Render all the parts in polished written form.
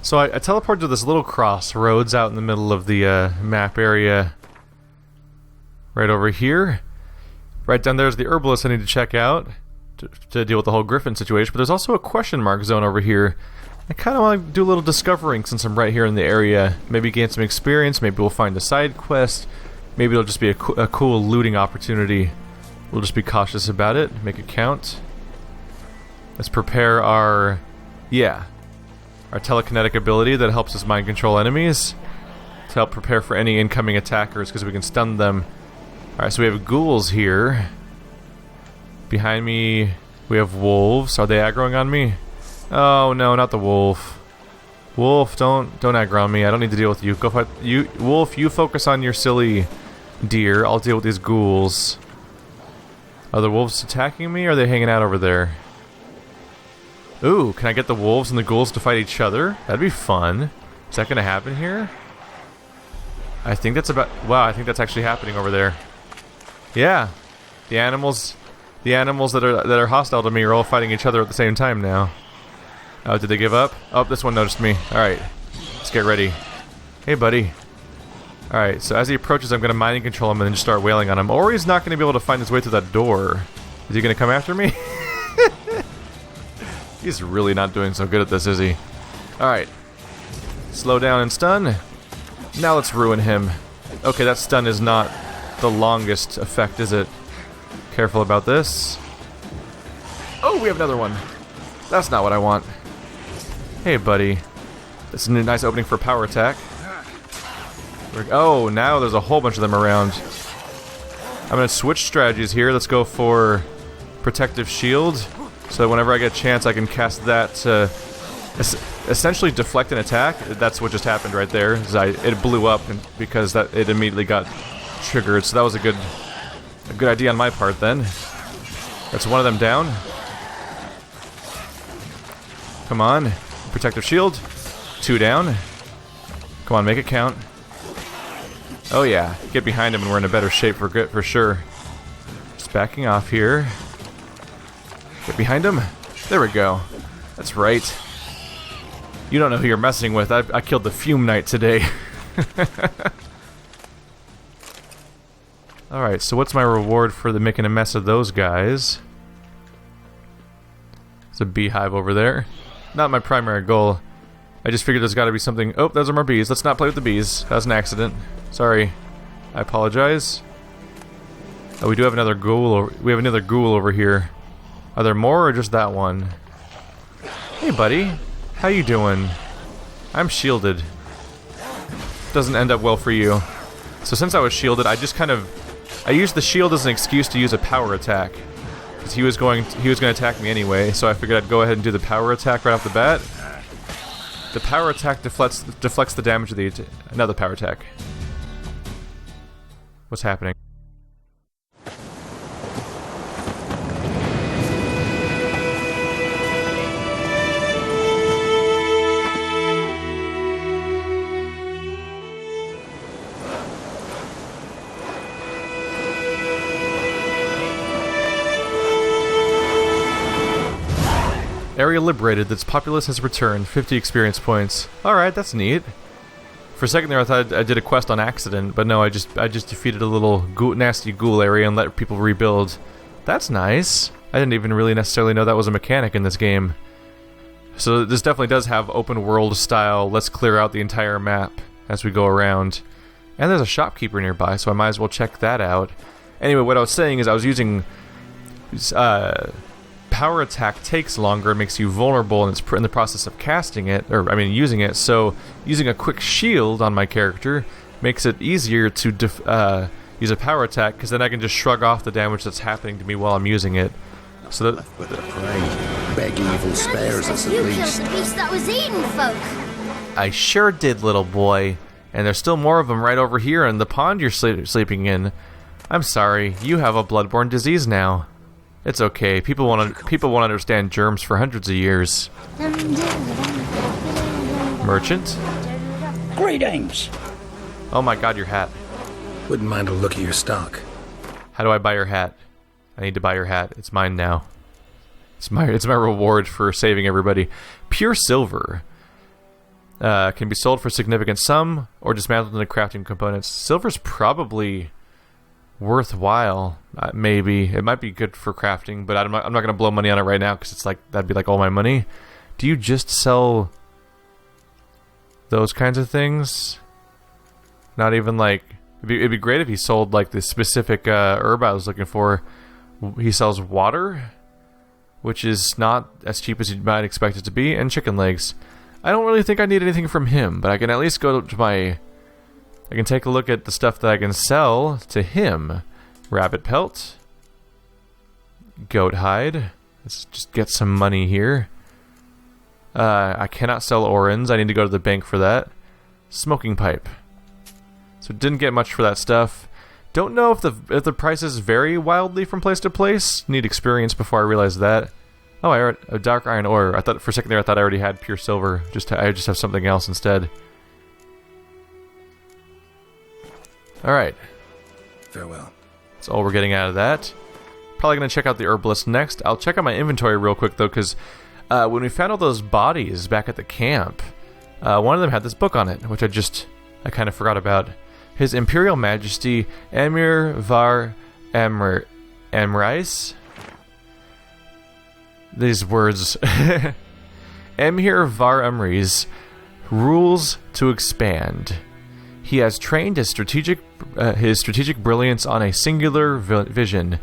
So I teleported to this little crossroads out in the middle of the map area. Right over here. Right down there's the herbalist I need to check out to deal with the whole griffin situation. But there's also a question mark zone over here. I kind of want to do a little discovering since I'm right here in the area. Maybe gain some experience. Maybe we'll find a side quest. Maybe it'll just be a cool looting opportunity. We'll just be cautious about it. Make it count. Let's prepare our... yeah. Our telekinetic ability that helps us mind control enemies to help prepare for any incoming attackers because we can stun them. Alright, so we have ghouls here. Behind me we have wolves. Are they aggroing on me? Oh no, not the wolf. Wolf, don't aggro on me. I don't need to deal with you. Go fight you. Wolf, you focus on your silly deer. I'll deal with these ghouls. Are the wolves attacking me or are they hanging out over there? Ooh, can I get the wolves and the ghouls to fight each other? That'd be fun. Is that gonna happen here? I think that's about... wow, I think that's actually happening over there. Yeah. The animals that are hostile to me are all fighting each other at the same time now. Oh, did they give up? Oh, this one noticed me. Alright. Let's get ready. Hey, buddy. Alright, so as he approaches, I'm gonna mind control him and then just start wailing on him. Or he's not gonna be able to find his way through that door. Is he gonna come after me? He's really not doing so good at this, is he? Alright. Slow down and stun. Now let's ruin him. Okay, that stun is not the longest effect, is it? Careful about this. Oh, we have another one. That's not what I want. Hey, buddy. This is a nice opening for power attack. Oh, now there's a whole bunch of them around. I'm going to switch strategies here. Let's go for protective shield. So that whenever I get a chance, I can cast that to essentially deflect an attack. That's what just happened right there. It blew up because it immediately got triggered. So that was a good idea on my part then. That's one of them down. Come on. Protective shield. 2 down. Come on, make it count. Oh yeah. Get behind him and we're in a better shape for sure. Just backing off here. Get behind him. There we go. That's right. You don't know who you're messing with. I killed the Fume Knight today. Alright, so what's my reward for making a mess of those guys? There's a beehive over there. Not my primary goal. I just figured there's got to be something... oh, those are more bees. Let's not play with the bees. That was an accident. Sorry. I apologize. Oh, we do have another ghoul. We have another ghoul over here. Are there more or just that one? Hey, buddy. How you doing? I'm shielded. Doesn't end up well for you. So since I was shielded, I just kind of... I used the shield as an excuse to use a power attack. Because he was going to attack me anyway, so I figured I'd go ahead and do the power attack right off the bat. The power attack deflects the damage of the... another power attack. What's happening? Area liberated, its populace has returned, 50 experience points. Alright, that's neat. For a second there I thought I did a quest on accident, but no, I just defeated a little nasty ghoul area and let people rebuild. That's nice. I didn't even really necessarily know that was a mechanic in this game. So this definitely does have open world style, let's clear out the entire map as we go around. And there's a shopkeeper nearby, so I might as well check that out. Anyway, what I was saying is I was using... power attack takes longer, makes you vulnerable, and it's in the process of casting it, or I mean using it, so using a quick shield on my character makes it easier to use a power attack, because then I can just shrug off the damage that's happening to me while I'm using it. So that... but a prey. Beg evil spares us at least. You killed the beast that was eating folk. I sure did, little boy. And there's still more of them right over here in the pond you're sleeping in. I'm sorry, you have a bloodborne disease now. It's okay. People won't understand germs for hundreds of years. Merchant? Greetings. Oh my god, your hat. Wouldn't mind a look at your stock. How do I buy your hat? I need to buy your hat. It's mine now. It's my reward for saving everybody. Pure silver. Can be sold for a significant sum or dismantled into crafting components. Silver's probably worthwhile. Maybe. It might be good for crafting, but I'm not going to blow money on it right now because it's like that'd be like all my money. Do you just sell those kinds of things? Not even like... It'd be great if he sold like the specific herb I was looking for. He sells water, which is not as cheap as you might expect it to be, and chicken legs. I don't really think I need anything from him, but I can at least go to my... I can take a look at the stuff that I can sell to him. Rabbit pelt. Goat hide. Let's just get some money here. I cannot sell orens. I need to go to the bank for that. Smoking pipe. So didn't get much for that stuff. Don't know if the prices vary wildly from place to place. Need experience before I realize that. Oh, I heard a dark iron ore. I thought for a second there I thought I already had pure silver. I just have something else instead. Alright. Farewell. That's all we're getting out of that. Probably going to check out the herbalist next. I'll check out my inventory real quick though, because when we found all those bodies back at the camp, one of them had this book on it, which I kind of forgot about. His Imperial Majesty Emir Var Emrais. These words. Emir Var Emrais rules to expand. He has trained his strategic brilliance on a singular vision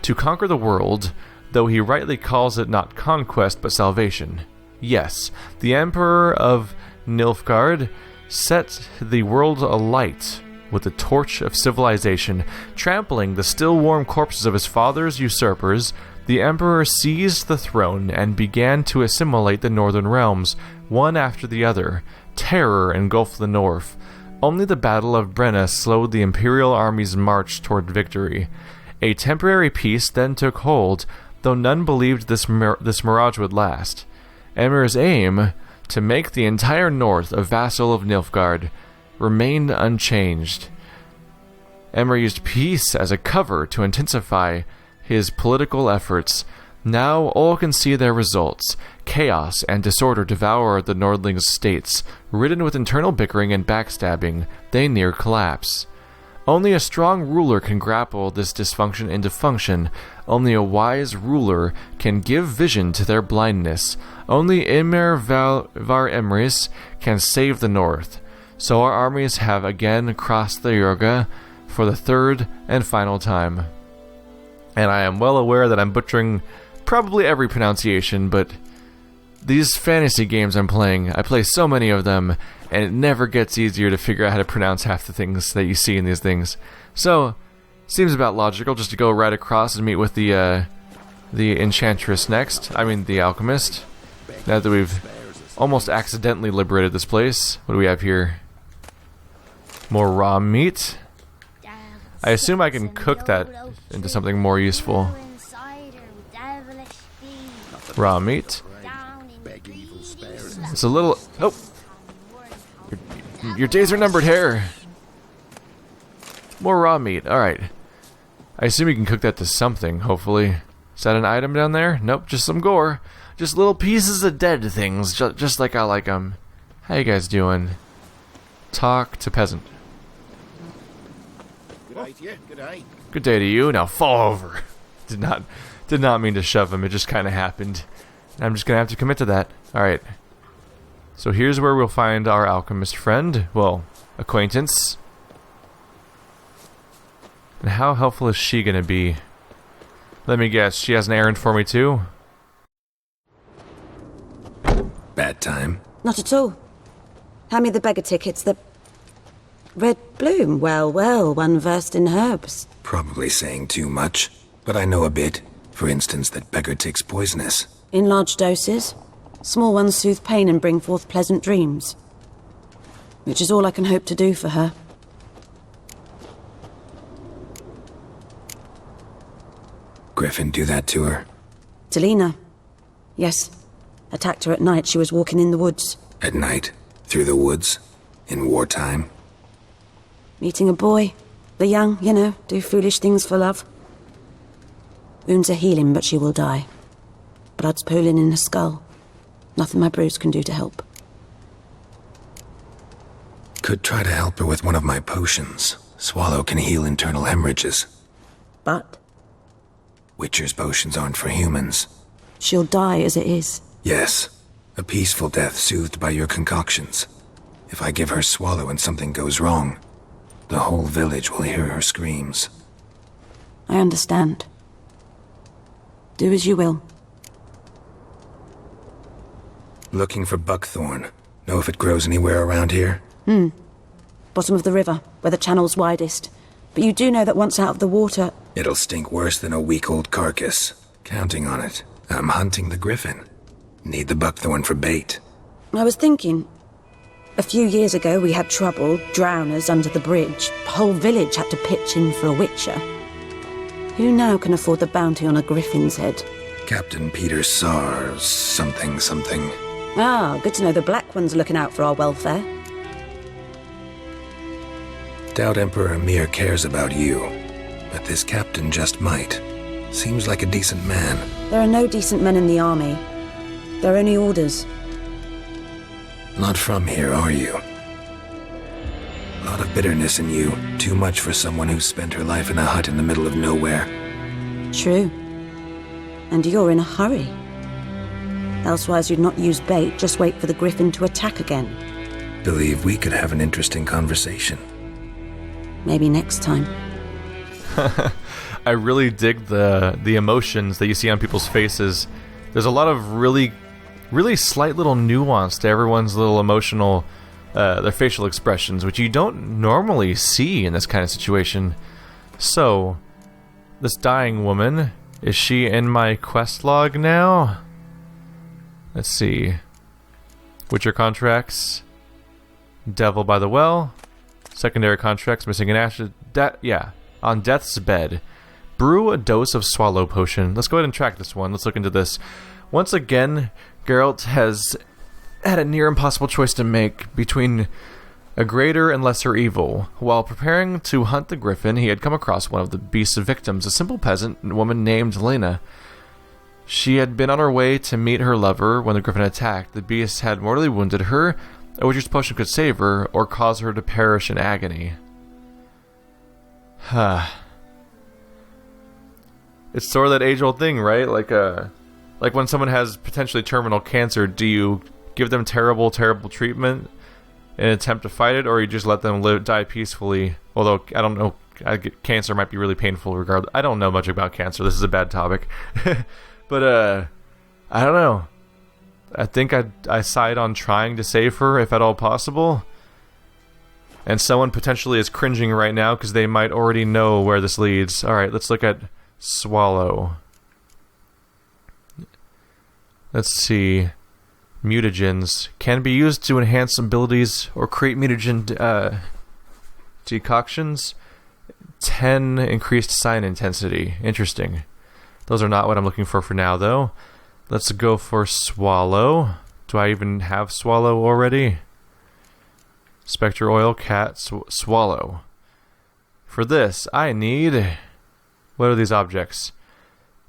to conquer the world, though he rightly calls it not conquest but salvation. Yes, the Emperor of Nilfgaard set the world alight with the torch of civilization, trampling the still warm corpses of his father's usurpers. The Emperor seized the throne and began to assimilate the northern realms, one after the other. Terror engulfed the north. Only the Battle of Brenna slowed the Imperial army's march toward victory. A temporary peace then took hold, though none believed this mirage would last. Emir's aim, to make the entire north a vassal of Nilfgaard, remained unchanged. Emir used peace as a cover to intensify his political efforts. Now all can see their results. Chaos and disorder devour the Nordlings' states. Ridden with internal bickering and backstabbing, they near collapse. Only a strong ruler can grapple this dysfunction into function. Only a wise ruler can give vision to their blindness. Only Emir Var Emrys can save the north. So our armies have again crossed the Yorga for the third and final time. And I am well aware that I'm butchering probably every pronunciation, but these fantasy games I'm playing, I play so many of them, and it never gets easier to figure out how to pronounce half the things that you see in these things. So, seems about logical just to go right across and meet with the Enchantress next. I mean, the Alchemist. Now that we've almost accidentally liberated this place. What do we have here? More raw meat. I assume I can cook that into something more useful. Raw meat. It's a little... Oh! Your days are numbered, Hare. More raw meat. Alright. I assume you can cook that to something, hopefully. Is that an item down there? Nope, just some gore. Just little pieces of dead things, just like I like them. How you guys doing? Talk to peasant. Good day to you. Good day. Good day to you. Now fall over. Did not mean to shove him. It just kind of happened. I'm just gonna have to commit to that. Alright. So here's where we'll find our alchemist friend. Well, acquaintance. And how helpful is she gonna be? Let me guess, she has an errand for me too? Bad time. Not at all. Hand me the beggar tickets, the... Red bloom. Well, well, one versed in herbs. Probably saying too much, but I know a bit. For instance, that beggar tick's poisonous. In large doses. Small ones soothe pain and bring forth pleasant dreams. Which is all I can hope to do for her. Griffin do that to her? Delina. Yes. Attacked her at night. She was walking in the woods. At night? Through the woods? In wartime? Meeting a boy. The young, you know, do foolish things for love. Wounds are healing, but she will die. Blood's pooling in her skull. Nothing my brews can do to help. could try to help her with one of my potions. Swallow can heal internal hemorrhages. But Witcher's potions aren't for humans. she'll die as it is. Yes, a peaceful death soothed by your concoctions. If I give her Swallow and something goes wrong, the whole village will hear her screams. I understand. Do as you will. Looking for buckthorn. Know if it grows anywhere around here? Bottom of the river, where the channel's widest. But you do know that once out of the water... It'll stink worse than a week-old carcass. Counting on it. I'm hunting the griffin. Need the buckthorn for bait. I was thinking... A few years ago we had trouble, drowners under the bridge. The whole village had to pitch in for a witcher. Who now can afford the bounty on a griffin's head? Captain Peter Sar... something. Ah, good to know the Black One's looking out for our welfare. Doubt Emperor Emir cares about you. But this captain just might. Seems like a decent man. There are no decent men in the army. There are only orders. Not from here, are you? A lot of bitterness in you. Too much for someone who spent her life in a hut in the middle of nowhere. True. And you're in a hurry. Elsewise you'd not use bait, just wait for the griffin to attack again. Believe we could have an interesting conversation. Maybe next time. I really dig the emotions that you see on people's faces. There's a lot of really slight little nuance to everyone's little emotional, their facial expressions, which you don't normally see in this kind of situation. So, this dying woman, is she in my quest log now? Let's see. Witcher contracts. Devil by the well. Secondary contracts, missing an ash. On death's bed. Brew a dose of Swallow potion. Let's go ahead and track this one. Let's look into this. Once again, Geralt has had a near impossible choice to make between a greater and lesser evil. While preparing to hunt the griffin, he had come across one of the beast's victims, a simple peasant woman named Lena. She had been on her way to meet her lover when the griffin attacked. The beast had mortally wounded her. A witcher's potion could save her, or cause her to perish in agony. It's sort of that age-old thing, right? Like when someone has potentially terminal cancer, do you give them terrible treatment in an attempt to fight it, or you just let them die peacefully? Although, I don't know, cancer might be really painful regardless. I don't know much about cancer. This is a bad topic. But, I don't know. I think I side on trying to save her, if at all possible. And someone potentially is cringing right now because they might already know where this leads. Alright, let's look at Swallow. Let's see. Mutagens. Can be used to enhance abilities or create mutagen decoctions. 10 increased sign intensity. Interesting. Those are not what I'm looking for now, though. Let's go for Swallow. Do I even have Swallow already? Spectre oil, cat, Swallow. For this, I need... What are these objects?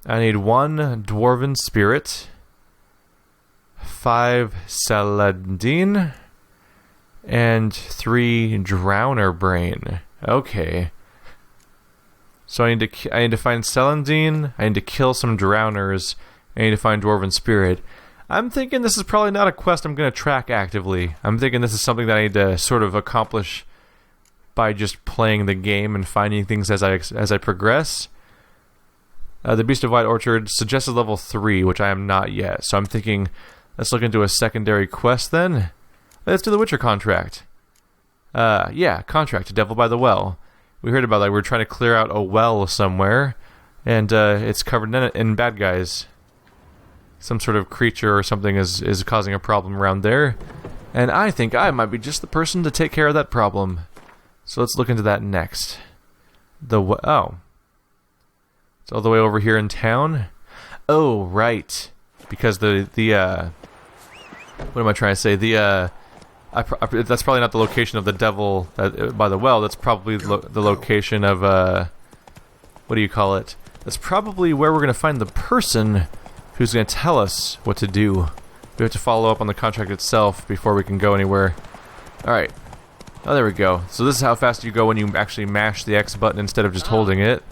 I need 1 Dwarven Spirit, 5 Celandine, and 3 Drowner Brain. Okay. So I need to find Celandine, I need to kill some Drowners, I need to find Dwarven Spirit. I'm thinking this is probably not a quest I'm going to track actively. I'm thinking this is something that I need to sort of accomplish by just playing the game and finding things as I progress. The Beast of White Orchard suggested level 3, which I am not yet. So I'm thinking, let's look into a secondary quest then. Let's do the Witcher contract. Contract, Devil by the Well. We heard about that. We're trying to clear out a well somewhere, and it's covered in bad guys. Some sort of creature or something is causing a problem around there. And I think I might be just the person to take care of that problem. So let's look into that next. Oh. It's all the way over here in town? Oh, right. Because the what am I trying to say? That's probably not the location of the devil by the well. That's probably the location of, what do you call it? That's probably where we're going to find the person who's going to tell us what to do. We have to follow up on the contract itself before we can go anywhere. Alright. Oh, there we go. So this is how fast you go when you actually mash the X button instead of just holding it.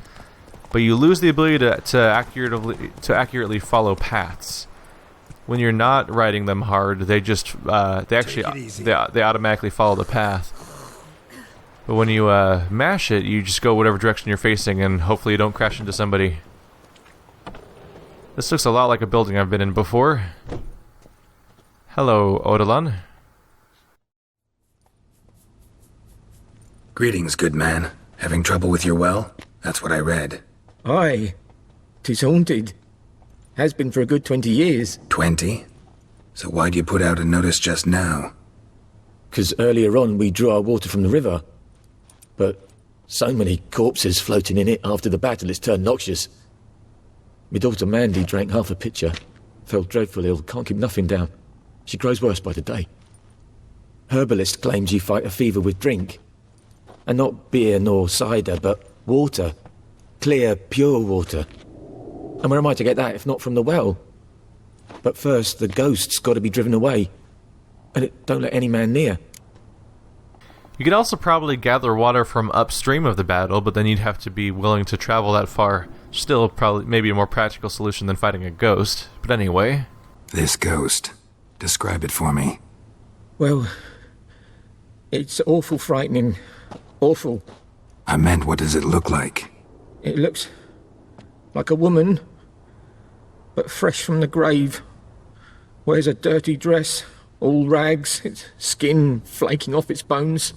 But you lose the ability to accurately follow paths. When you're not riding them hard, they just they automatically follow the path. But when you mash it, you just go whatever direction you're facing, and hopefully you don't crash into somebody. This looks a lot like a building I've been in before. Hello, Odilon. Greetings, good man. Having trouble with your well? That's what I read. Aye. 'Tis haunted. Has been for a good 20 years. 20? So why'd you put out a notice just now? 'Cause earlier on we drew our water from the river. But so many corpses floating in it after the battle it's turned noxious. My daughter Mandy drank half a pitcher. Fell dreadful ill, can't keep nothing down. She grows worse by the day. Herbalist claims you fight a fever with drink. And not beer nor cider, but water. Clear, pure water. And where am I to get that if not from the well? But first, the ghost's got to be driven away. And it don't let any man near. You could also probably gather water from upstream of the battle, but then you'd have to be willing to travel that far. Still, probably maybe a more practical solution than fighting a ghost. But anyway. This ghost. Describe it for me. Well, it's awful frightening. Awful. I meant, what does it look like? It looks like a woman, but fresh from the grave. Wears a dirty dress, all rags, its skin flaking off its bones,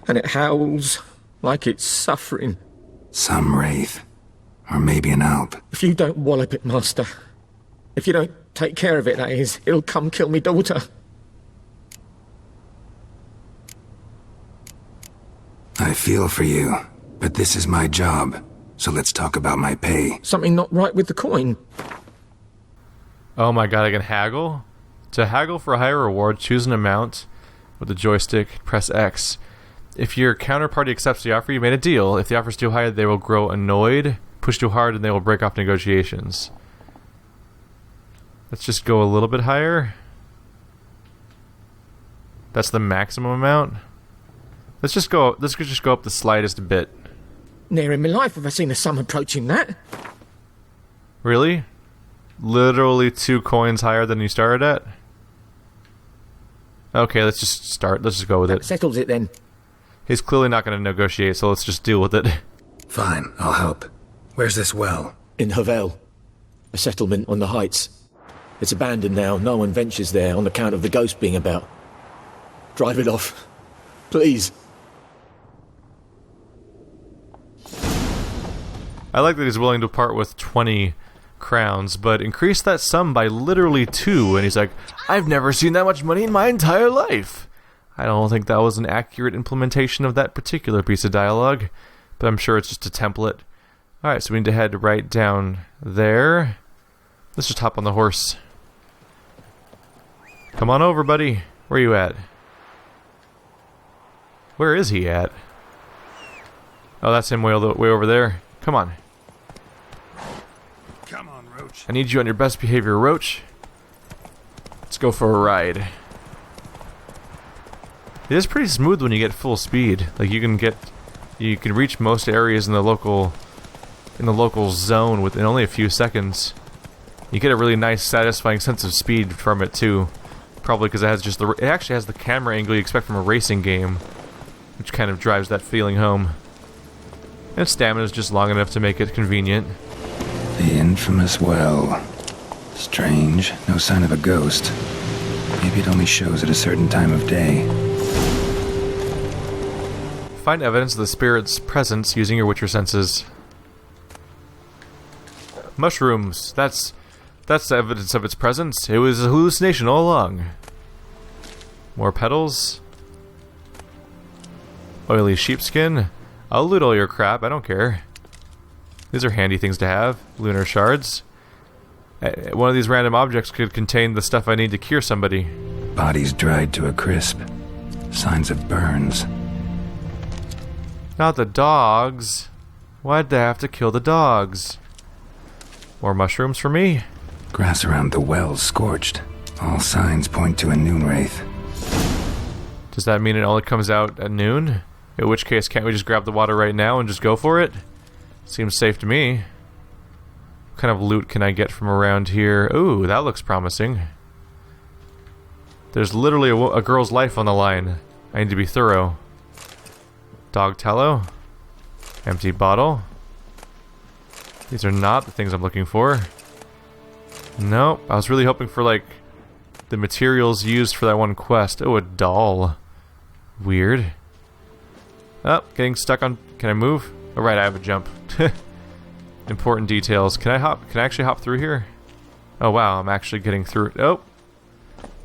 and it howls like it's suffering. Some wraith. Or maybe an alp. If you don't wallop it, Master, if you don't take care of it, that is, it'll come kill me daughter. I feel for you, but this is my job, so let's talk about my pay. Something not right with the coin. Oh my god, I can haggle? To haggle for a higher reward, choose an amount with the joystick, press X. If your counterparty accepts the offer, you made a deal. If the offer is too high, they will grow annoyed, push too hard, and they will break off negotiations. Let's just go a little bit higher. That's the maximum amount. Let's just go up the slightest bit. Ne'er in my life have I seen a sum approaching that. Really? Literally 2 coins higher than you started at? Okay, let's just start. Let's just go with it. That settles it then. He's clearly not going to negotiate, so let's just deal with it. Fine, I'll help. Where's this well? In Havel. A settlement on the heights. It's abandoned now. No one ventures there on account of the ghost being about. Drive it off. Please. I like that he's willing to part with 20 crowns, but increase that sum by literally 2, and he's like, I've never seen that much money in my entire life. I don't think that was an accurate implementation of that particular piece of dialogue, but I'm sure it's just a template. Alright, so we need to head right down there. Let's just hop on the horse. Come on over, buddy. Where are you at? Where is he at? Oh, that's him way over there. Come on. Come on, Roach. I need you on your best behavior, Roach. Let's go for a ride. It is pretty smooth when you get full speed. Like you can reach most areas in the local zone within only a few seconds. You get a really nice, satisfying sense of speed from it too. Probably because it actually has the camera angle you expect from a racing game, which kind of drives that feeling home. And stamina is just long enough to make it convenient. The infamous well. Strange, no sign of a ghost. Maybe it only shows at a certain time of day. Find evidence of the spirit's presence using your Witcher senses. Mushrooms. That's evidence of its presence. It was a hallucination all along. More petals. Oily sheepskin. I'll loot all your crap, I don't care. These are handy things to have. Lunar shards. One of these random objects could contain the stuff I need to cure somebody. Bodies dried to a crisp. Signs of burns. Not the dogs. Why'd they have to kill the dogs? More mushrooms for me? Grass around the well scorched. All signs point to a Noonwraith. Does that mean it only comes out at noon? In which case, can't we just grab the water right now and just go for it? Seems safe to me. What kind of loot can I get from around here? Ooh, that looks promising. There's literally a girl's life on the line. I need to be thorough. Dog tallow. Empty bottle. These are not the things I'm looking for. Nope. I was really hoping for, like, the materials used for that one quest. Oh, a doll. Weird. Oh, getting stuck on... Can I move? Oh, right, I have a jump. Important details. Can I hop? Can I actually hop through here? Oh, wow, I'm actually getting through... Oh!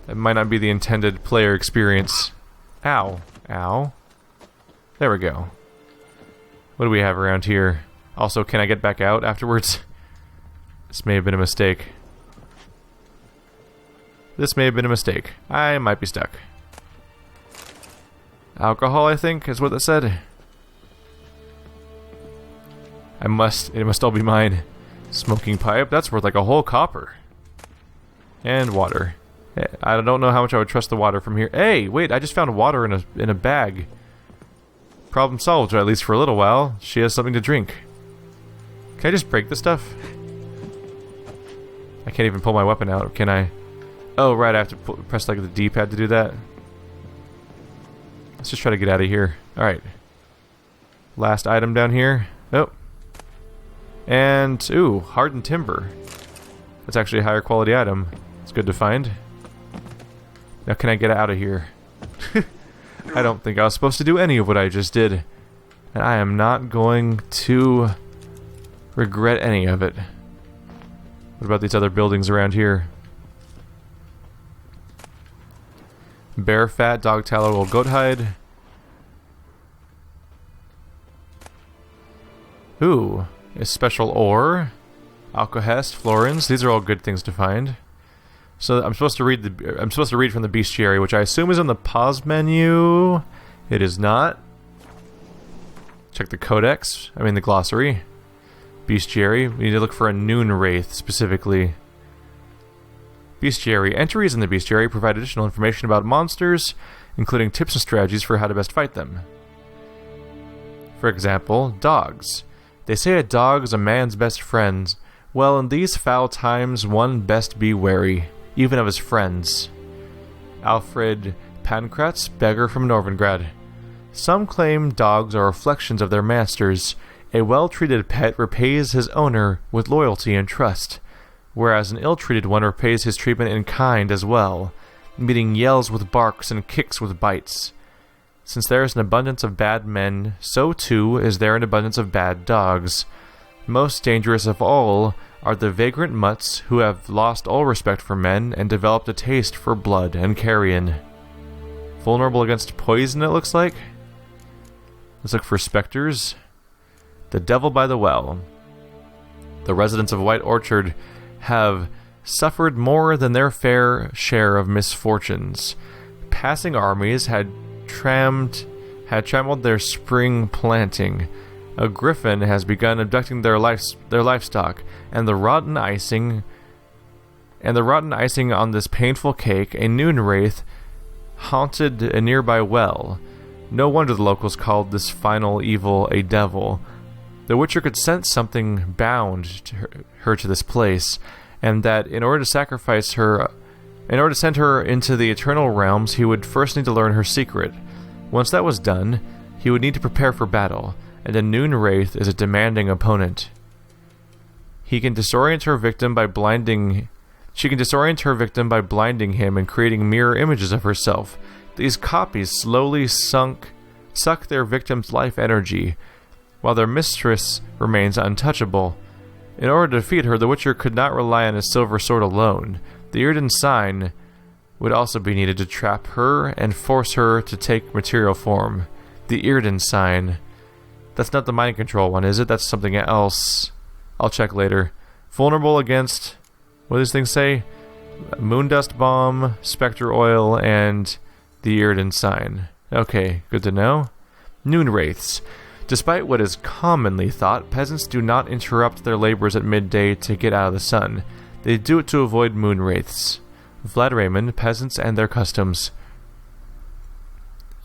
That might not be the intended player experience. Ow. Ow. There we go. What do we have around here? Also, can I get back out afterwards? This may have been a mistake. This may have been a mistake. I might be stuck. Alcohol, I think, is what it said. It must all be mine. Smoking pipe, that's worth like a whole copper. And water. I don't know how much I would trust the water from here. Hey, wait, I just found water in a bag. Problem solved, or at least for a little while. She has something to drink. Can I just break this stuff? I can't even pull my weapon out, can I? Oh, right, I have to press like the D-pad to do that. Let's just try to get out of here. Alright. Last item down here. Oh. And, ooh, hardened timber. That's actually a higher quality item. It's good to find. Now can I get out of here? I don't think I was supposed to do any of what I just did. And I am not going to regret any of it. What about these other buildings around here? Bear fat, dog tallow, or goat hide. Ooh, a special ore. Alcohest, florins. These are all good things to find. So I'm supposed to read from the bestiary, which I assume is in the pause menu. It is not. Check the codex. I mean the glossary. Bestiary. We need to look for a Noonwraith specifically. Bestiary. Entries in the bestiary provide additional information about monsters, including tips and strategies for how to best fight them. For example, dogs. They say a dog is a man's best friend. Well, in these foul times, one best be wary, even of his friends. Alfred Pankratz, beggar from Novigrad. Some claim dogs are reflections of their masters. A well-treated pet repays his owner with loyalty and trust, whereas an ill-treated one repays his treatment in kind as well, meeting yells with barks and kicks with bites. Since there is an abundance of bad men, so too is there an abundance of bad dogs. Most dangerous of all are the vagrant mutts who have lost all respect for men and developed a taste for blood and carrion. Vulnerable against poison, it looks like? Let's look for specters. The Devil by the Well. The residents of White Orchard have suffered more than their fair share of misfortunes. Passing armies had trammeled their spring planting. A griffin has begun abducting their livestock, and the rotten icing on this painful cake, a Noonwraith haunted a nearby well. No wonder the locals called this final evil a devil. The Witcher could sense something bound to her to this place, and that in order to send her into the eternal realms, he would first need to learn her secret. Once that was done, he would need to prepare for battle, and a Noonwraith is a demanding opponent. She can disorient her victim by blinding him and creating mirror images of herself. These copies slowly suck their victim's life energy, while their mistress remains untouchable. In order to defeat her, the Witcher could not rely on his silver sword alone. The Yrden sign would also be needed to trap her and force her to take material form. The Yrden sign. That's not the mind control one, is it? That's something else. I'll check later. Vulnerable against... what do these things say? Moondust Bomb, Spectre Oil, and the Yrden sign. Okay, good to know. Noonwraiths. Despite what is commonly thought, peasants do not interrupt their labors at midday to get out of the sun. They do it to avoid moonwraiths. Vlad Raymond, peasants and their customs.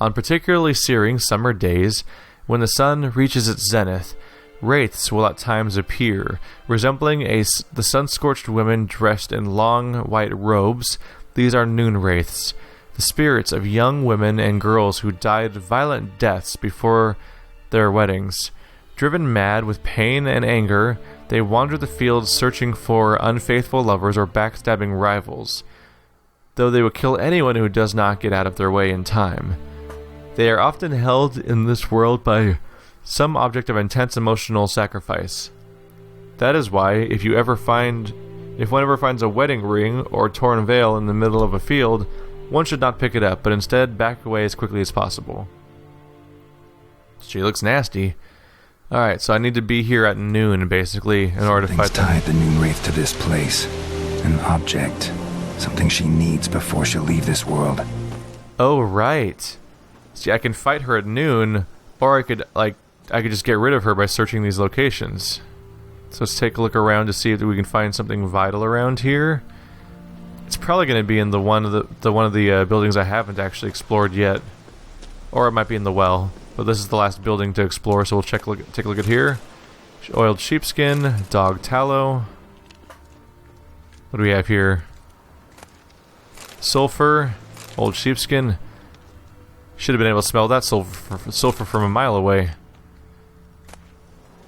On particularly searing summer days, when the sun reaches its zenith, wraiths will at times appear, resembling the sun-scorched women dressed in long white robes. These are Noonwraiths, the spirits of young women and girls who died violent deaths before their weddings. Driven mad with pain and anger, they wander the fields searching for unfaithful lovers or backstabbing rivals, though they will kill anyone who does not get out of their way in time. They are often held in this world by some object of intense emotional sacrifice. That is why, if one ever finds a wedding ring or torn veil in the middle of a field, one should not pick it up, but instead back away as quickly as possible. She looks nasty. Alright, so I need to be here at noon, basically, in order to fight them. Tied the Noonwraith to this place. An object. Something she needs before she'll leave this world. Oh, right. See, I can fight her at noon, or I could just get rid of her by searching these locations. So let's take a look around to see if we can find something vital around here. It's probably going to be in the one of the buildings I haven't actually explored yet, or it might be in the well. But this is the last building to explore, so we'll take a look at here. Oiled sheepskin, dog tallow. What do we have here? Sulfur, old sheepskin. Should have been able to smell that sulfur from a mile away.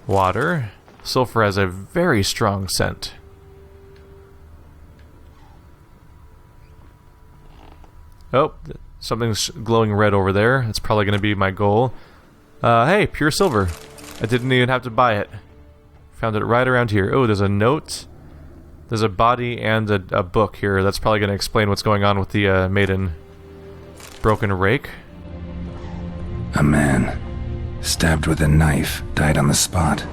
Water. Sulfur has a very strong scent. Oh, something's glowing red over there. That's probably going to be my goal. Hey, pure silver. I didn't even have to buy it. Found it right around here. Oh, there's a note. There's a body and a book here. That's probably going to explain what's going on with the maiden. Broken rake. A man, stabbed with a knife, died on the spot.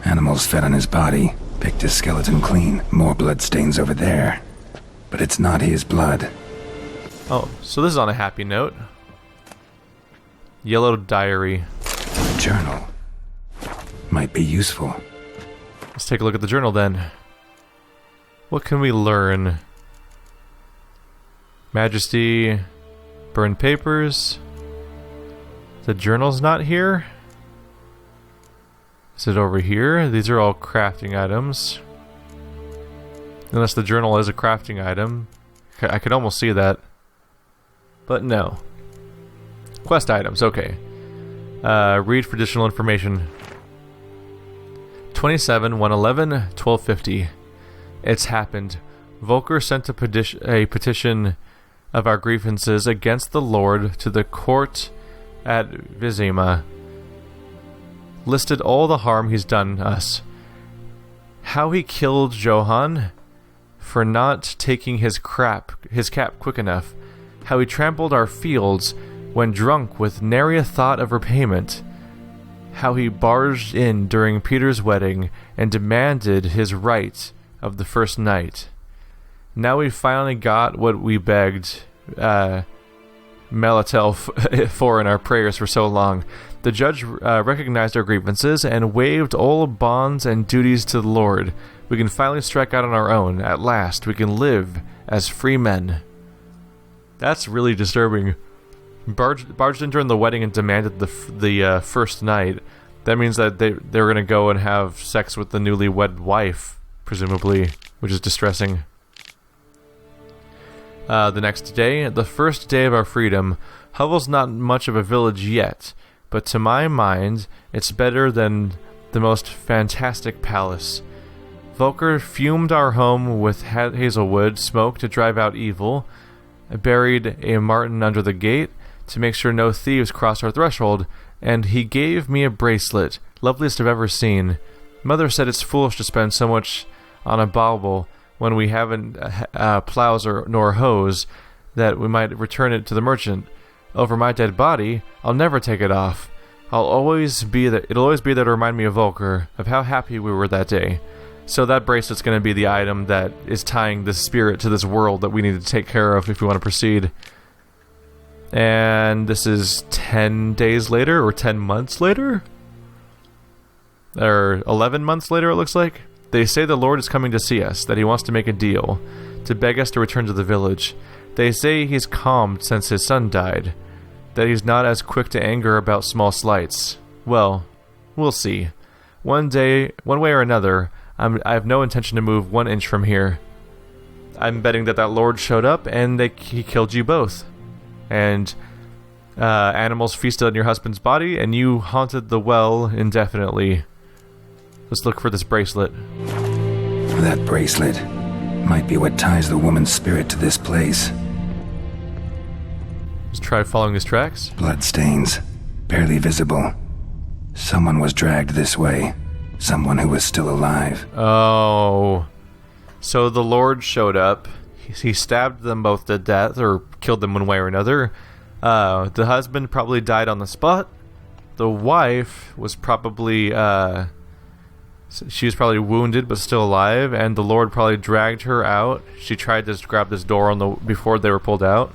Animals fed on his body, picked his skeleton clean. More blood stains over there. But it's not his blood. Oh, so this is on a happy note. Yellow diary. A journal. Might be useful. Let's take a look at the journal then. What can we learn? Majesty. Burned papers. The journal's not here? Is it over here? These are all crafting items. Unless the journal is a crafting item. I could almost see that. But no. Quest items, okay. Read for additional information. 27, 111, 1250. It's happened. Volker sent a petition of our grievances against the Lord to the court at Vizima. Listed all the harm he's done us. How he killed Johann for not taking his cap quick enough. How he trampled our fields when drunk with nary a thought of repayment. How he barged in during Peter's wedding and demanded his right of the first night. Now we finally got what we begged Melatel for in our prayers for so long. The judge recognized our grievances and waived all bonds and duties to the Lord. We can finally strike out on our own. At last, we can live as free men. That's really disturbing. Barged in during the wedding and demanded the first night. That means that they were going to go and have sex with the newly wed wife, presumably, which is distressing. The next day, the first day of our freedom, Hovel's not much of a village yet, but to my mind, it's better than the most fantastic palace. Volker fumed our home with hazelwood smoke to drive out evil, buried a marten under the gate to make sure no thieves crossed our threshold, and he gave me a bracelet, loveliest I've ever seen. Mother said it's foolish to spend so much on a bauble when we haven't plows nor hoes, that we might return it to the merchant. Over my dead body, I'll never take it off. It'll always be there to remind me of Volker, of how happy we were that day. So that bracelet's going to be the item that is tying the spirit to this world that we need to take care of if we want to proceed. And this is 10 days later, or 10 months later? Or 11 months later, it looks like. They say the Lord is coming to see us, that he wants to make a deal, to beg us to return to the village. They say he's calmed since his son died. that he's not as quick to anger about small slights. Well, we'll see. One day, one way or another, I have no intention to move 1 inch from here. I'm betting that lord showed up and he killed you both. And animals feasted on your husband's body, and you haunted the well indefinitely. Let's look for this bracelet. That bracelet might be what ties the woman's spirit to this place. Let's try following his tracks. Bloodstains, barely visible. Someone was dragged this way. Someone who was still alive. Oh. So the Lord showed up. He stabbed them both to death, or killed them one way or another. The husband probably died on the spot. The wife was probably, she was probably wounded but still alive, and the Lord probably dragged her out. She tried to grab this door before they were pulled out.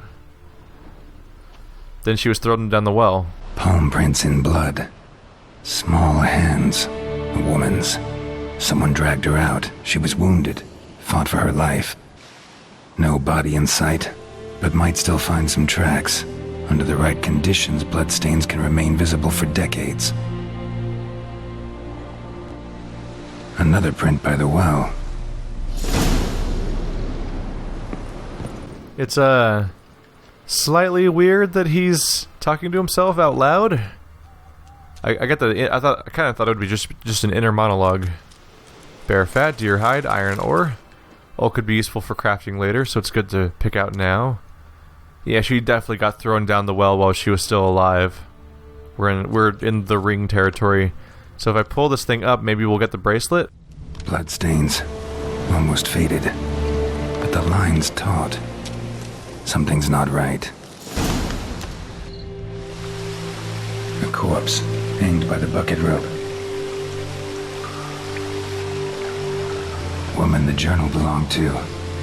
Then she was thrown down the well. Palm prints in blood. Small hands. A woman's. Someone dragged her out. She was wounded. Fought for her life. No body in sight, but might still find some tracks. Under the right conditions, bloodstains can remain visible for decades. Another print by the well. It's slightly weird that he's talking to himself out loud. I kind of thought it would be just an inner monologue. Bear fat, deer hide, iron ore. All could be useful for crafting later, so it's good to pick out now. Yeah, she definitely got thrown down the well while she was still alive. We're in the ring territory. So if I pull this thing up, maybe we'll get the bracelet? Bloodstains. Almost faded. But the line's taut. Something's not right. A corpse, hanged by the bucket rope. Woman the journal belonged to.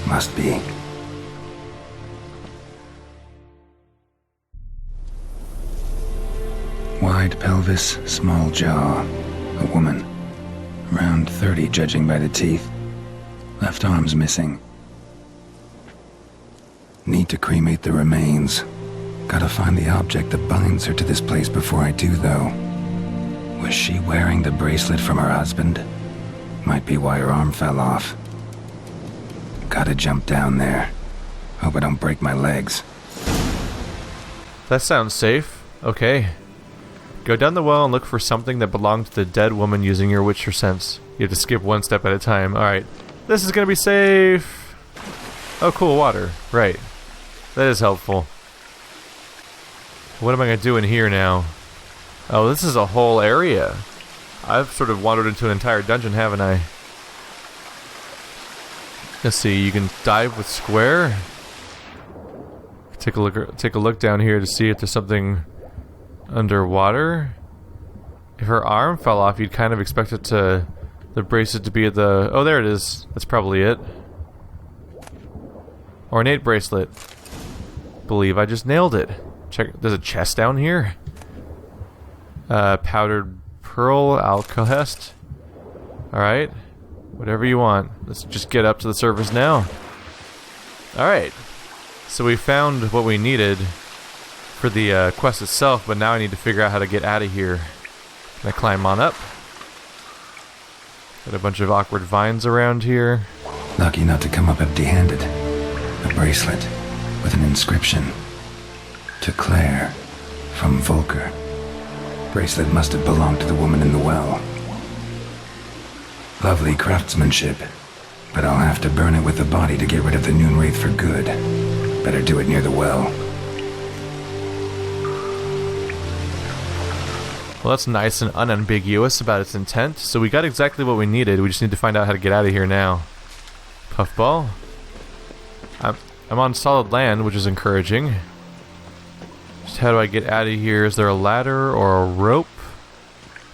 Must be. Wide pelvis, small jaw. A woman. Around 30, judging by the teeth. Left arm's missing. Need to cremate the remains. Gotta find the object that binds her to this place before I do, though. Was she wearing the bracelet from her husband? Might be why her arm fell off. Gotta jump down there. Hope I don't break my legs. That sounds safe. Okay. Go down the well and look for something that belonged to the dead woman using your Witcher sense. You have to skip one step at a time. Alright. This is gonna be safe. Oh, cool, water. Right. That is helpful. What am I gonna do in here now? Oh, this is a whole area. I've sort of wandered into an entire dungeon, haven't I? Let's see, you can dive with square. Take a look down here to see if there's something underwater. If her arm fell off, you'd kind of expect it to, the bracelet to be at the, oh, there it is. That's probably it. Ornate bracelet. Believe I just nailed it. Check, there's a chest down here. Powdered pearl, alcohest. Alright. Whatever you want. Let's just get up to the surface now. Alright. So we found what we needed for the quest itself, but now I need to figure out how to get out of here. Can I climb on up? Got a bunch of awkward vines around here. Lucky not to come up empty-handed. A bracelet with an inscription. To Claire, from Volker. Bracelet must have belonged to the woman in the well. Lovely craftsmanship, but I'll have to burn it with the body to get rid of the Noonwraith for good. Better do it near the well. Well, that's nice and unambiguous about its intent, so we got exactly what we needed. We just need to find out how to get out of here now. Puffball. I'm on solid land, which is encouraging. Just how do I get out of here? Is there a ladder or a rope?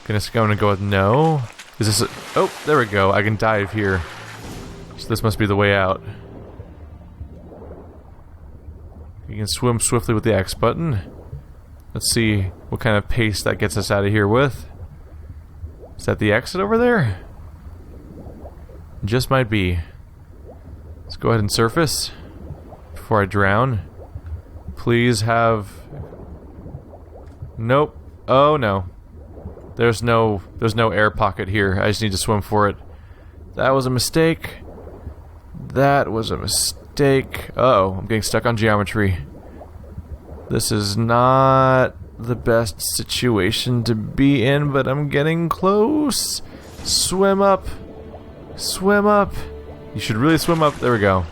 Gonna go with no. Is this a... Oh, there we go. I can dive here. So this must be the way out. You can swim swiftly with the X button. Let's see what kind of pace that gets us out of here with. Is that the exit over there? Just might be. Let's go ahead and surface before I drown. Please have Nope. Oh no. There's no air pocket here. I just need to swim for it. That was a mistake. That was a mistake. Uh-oh, I'm getting stuck on geometry. This is not the best situation to be in, but I'm getting close. Swim up. Swim up. You should really swim up. There we go.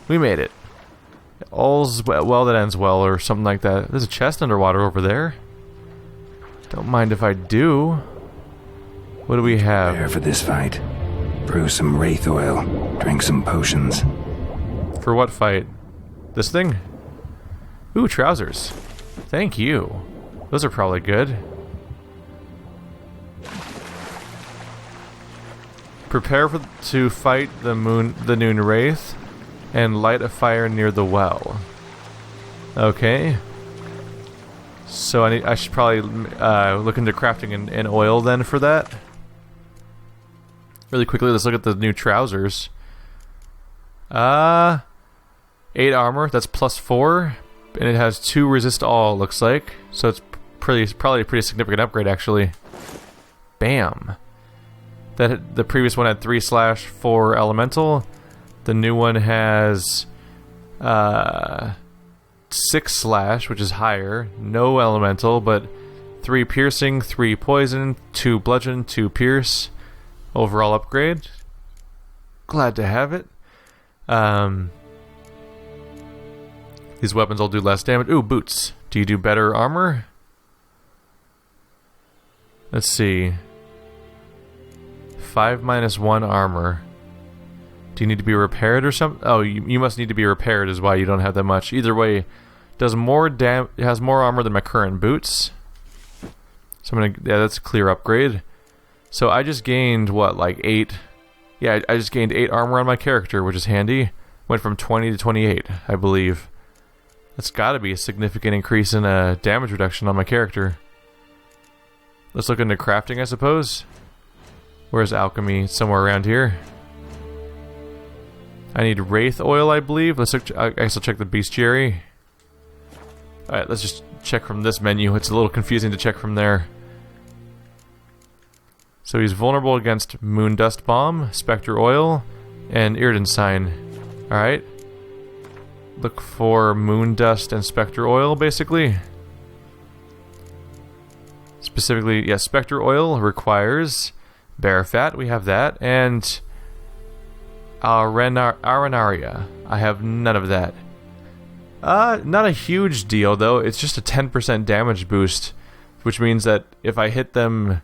We made it. All's well that ends well, or something like that. There's a chest underwater over there. Don't mind if I do. What do we have? Prepare for this fight. Brew some wraith oil. Drink some potions. For what fight? This thing? Ooh, trousers. Thank you. Those are probably good. Prepare to fight the Noonwraith and light a fire near the well. Okay. So I should probably look into crafting an oil then for that. Really quickly, let's look at the new trousers. 8 armor, that's +4, and it has 2 resist all, looks like. So it's probably a pretty significant upgrade actually. Bam. The previous one had 3/4 elemental. The new one has 6/, which is higher. No elemental, but 3 piercing, 3 poison, 2 bludgeon, 2 pierce. Overall upgrade. Glad to have it. These weapons all do less damage. Ooh, boots. Do you do better armor? Let's see. 5 - 1 armor. Do you need to be repaired or something? Oh, you must need to be repaired is why you don't have that much. Either way, does it has more armor than my current boots. So that's a clear upgrade. So I just gained what, like 8? Yeah, I just gained 8 armor on my character, which is handy. Went from 20 to 28, I believe. That's got to be a significant increase in damage reduction on my character. Let's look into crafting, I suppose. Where's alchemy? It's somewhere around here. I need wraith oil, I believe. I guess I'll check the bestiary. Alright, let's just check from this menu. It's a little confusing to check from there. So he's vulnerable against moon dust bomb, spectre oil, and Irden sign. Alright. Look for moon dust and spectre oil, basically. Specifically, yes, spectre oil requires bear fat. We have that. And arenaria. I have none of that. Not a huge deal, though. It's just a 10% damage boost, which means that if I hit them...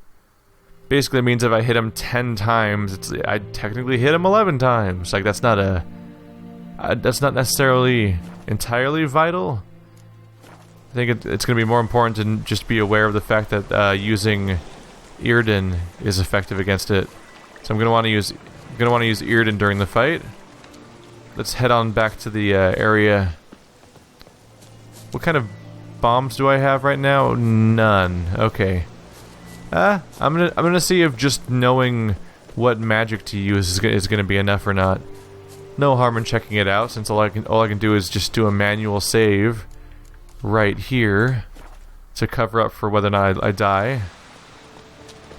Basically means if I hit them 10 times, I technically hit them 11 times. Like, that's not necessarily entirely vital. I think it's going to be more important to just be aware of the fact that using Irden is effective against it. So I'm going to want to use Irden during the fight. Let's head on back to the area. What kind of bombs do I have right now? None. Okay. I'm gonna see if just knowing what magic to use is gonna be enough or not. No harm in checking it out, since all I can do is just do a manual save right here to cover up for whether or not I die.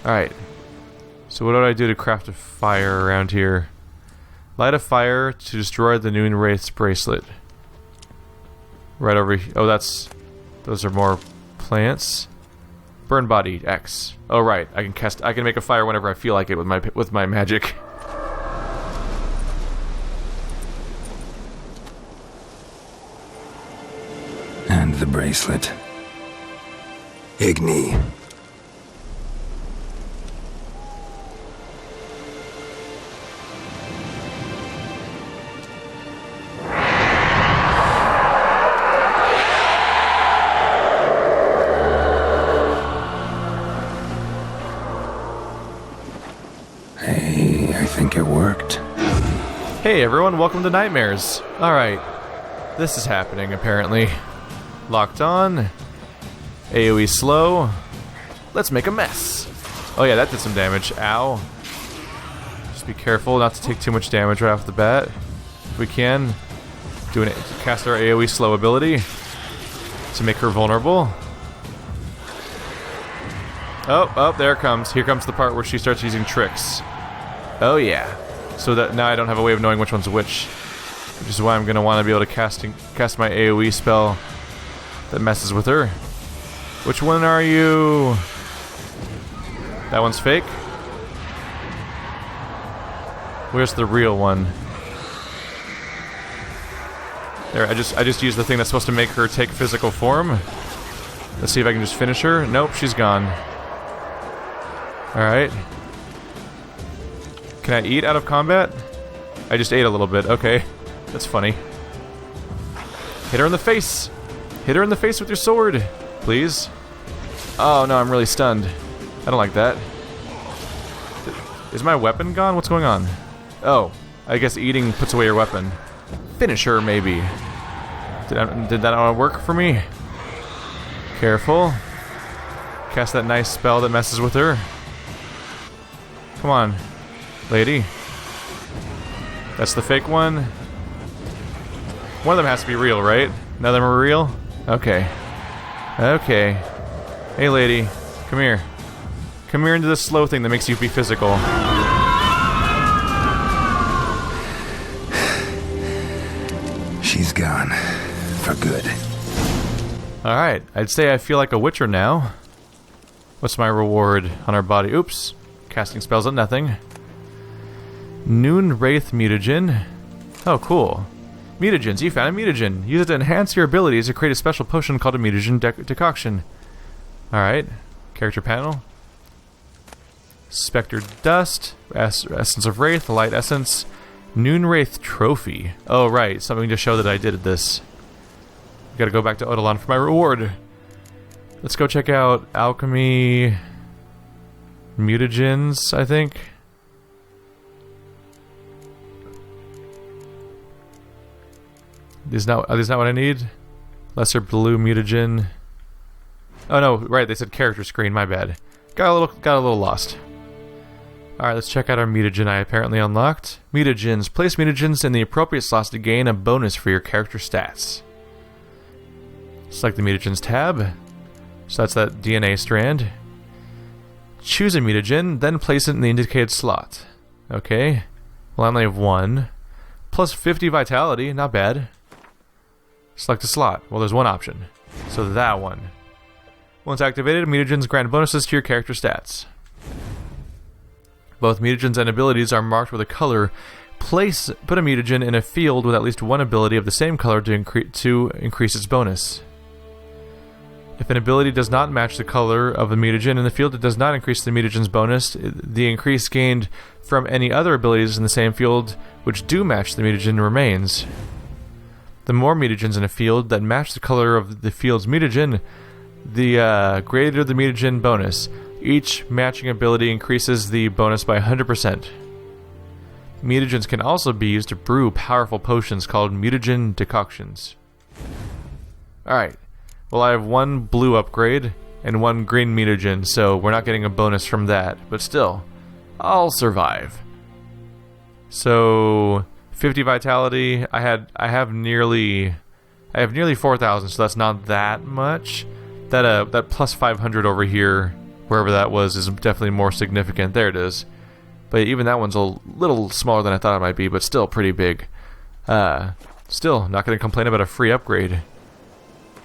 Alright. So what do I do to craft a fire around here? Light a fire to destroy the Noonwraith's bracelet. Right over here. Oh, those are more plants. Burn body X. Oh right, I can make a fire whenever I feel like it with my magic. And the bracelet. Igni. I think it worked. Hey everyone, welcome to Nightmares. Alright, this is happening apparently. Locked on. AoE slow. Let's make a mess. Oh yeah, that did some damage. Ow. Just be careful not to take too much damage right off the bat. If we can, cast our AoE slow ability to make her vulnerable. Oh, there it comes. Here comes the part where she starts using tricks. Oh yeah. So that now I don't have a way of knowing which one's which is why I'm gonna want to be able to cast my AoE spell that messes with her. Which one are you? That one's fake. Where's the real one? There, I just used the thing that's supposed to make her take physical form. Let's see if I can just finish her. Nope, she's gone. Alright. Can I eat out of combat? I just ate a little bit. Okay. That's funny. Hit her in the face! Hit her in the face with your sword! Please. Oh no, I'm really stunned. I don't like that. Is my weapon gone? What's going on? Oh, I guess eating puts away your weapon. Finish her, maybe. Did that not work for me? Careful. Cast that nice spell that messes with her. Come on, lady. That's the fake one. One of them has to be real, right? None of them are real? Okay. Okay. Hey, lady. Come here. Come here into this slow thing that makes you be physical. She's gone. For good. Alright, I'd say I feel like a witcher now. What's my reward on our body? Oops. Casting spells at nothing. Noonwraith mutagen. Oh, cool. Mutagens. You found a mutagen. Use it to enhance your abilities to create a special potion called a mutagen decoction. Alright. Character panel. Spectre Dust. Essence of Wraith. Light Essence. Noonwraith Trophy. Oh, right. Something to show that I did this. Gotta go back to Eidolon for my reward. Let's go check out Alchemy Mutagens, I think. Is not what I need? Lesser Blue Mutagen. Oh no, right, they said character screen, my bad. Got a little lost. Alright, let's check out our mutagen I apparently unlocked. Mutagens. Place mutagens in the appropriate slots to gain a bonus for your character stats. Select the mutagens tab. So that's that DNA strand. Choose a mutagen, then place it in the indicated slot. Okay. Well, I only have one. Plus 50 vitality, not bad. Select a slot. Well, there's one option. So that one. Once activated, mutagens grant bonuses to your character stats. Both mutagens and abilities are marked with a color. Put a mutagen in a field with at least one ability of the same color to increase its bonus. If an ability does not match the color of the mutagen in the field, it does not increase the mutagen's bonus. The increase gained from any other abilities in the same field which do match the mutagen remains. The more mutagens in a field that match the color of the field's mutagen, the greater the mutagen bonus. Each matching ability increases the bonus by 100%. Mutagens can also be used to brew powerful potions called mutagen decoctions. Alright. Well, I have one blue upgrade and one green mutagen, so we're not getting a bonus from that. But still, I'll survive. So, 50 vitality. I have nearly 4,000, so that's not that much. That plus 500 over here, wherever that was, is definitely more significant. There it is. But even that one's a little smaller than I thought it might be, but still pretty big. Still, not going to complain about a free upgrade.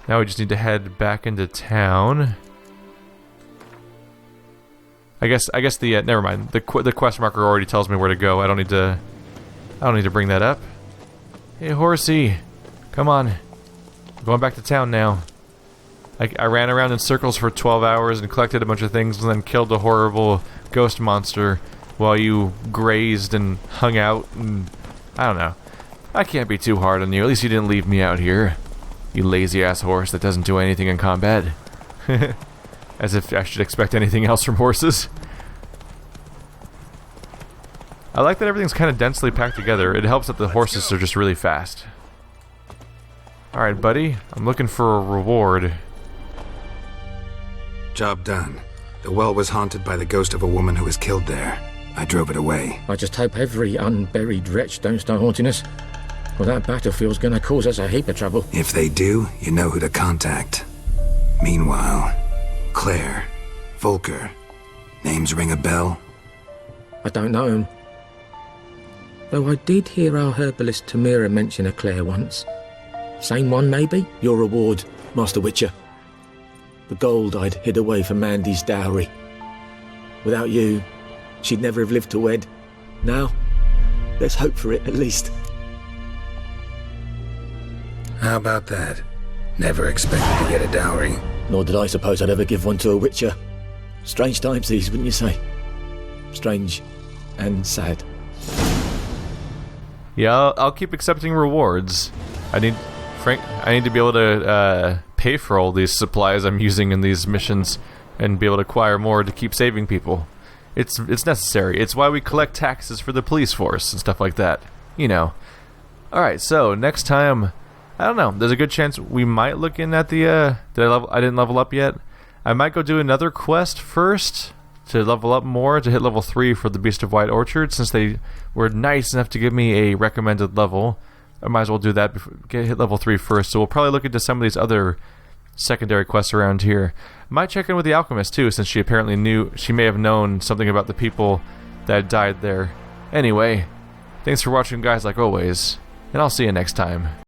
Now we just need to head back into town. I guess the never mind. The quest marker already tells me where to go. I don't need to bring that up. Hey, horsey, come on. I'm going back to town now. I ran around in circles for 12 hours and collected a bunch of things and then killed a horrible ghost monster while you grazed and hung out and I don't know. I can't be too hard on you. At least you didn't leave me out here. You lazy-ass horse that doesn't do anything in combat. As if I should expect anything else from horses. I like that everything's kind of densely packed together. It helps that the horses are just really fast. Alright, buddy. I'm looking for a reward. Job done. The well was haunted by the ghost of a woman who was killed there. I drove it away. I just hope every unburied wretch don't start haunting us. Well, that battlefield's gonna cause us a heap of trouble. If they do, you know who to contact. Meanwhile, Claire, Volker. Names ring a bell? I don't know him. Though I did hear our herbalist Tamira mention a Claire once. Same one, maybe? Your reward, Master Witcher. The gold I'd hid away for Mandy's dowry. Without you, she'd never have lived to wed. Now, let's hope for it, at least. How about that? Never expected to get a dowry. Nor did I suppose I'd ever give one to a Witcher. Strange times these, wouldn't you say? Strange and sad. Yeah, I'll keep accepting rewards. I need to be able to pay for all these supplies I'm using in these missions and be able to acquire more to keep saving people. It's necessary. It's why we collect taxes for the police force and stuff like that. You know. Alright, so next time, I don't know, there's a good chance we might look in at the I didn't level up yet. I might go do another quest first to level up more, to hit level 3 for the Beast of White Orchard, since they were nice enough to give me a recommended level. I might as well do that before hit level 3 first. So we'll probably look into some of these other secondary quests around here. Might check in with the alchemist too, since she may have known something about the people that died there. Anyway, thanks for watching, guys, like always, and I'll see you next time.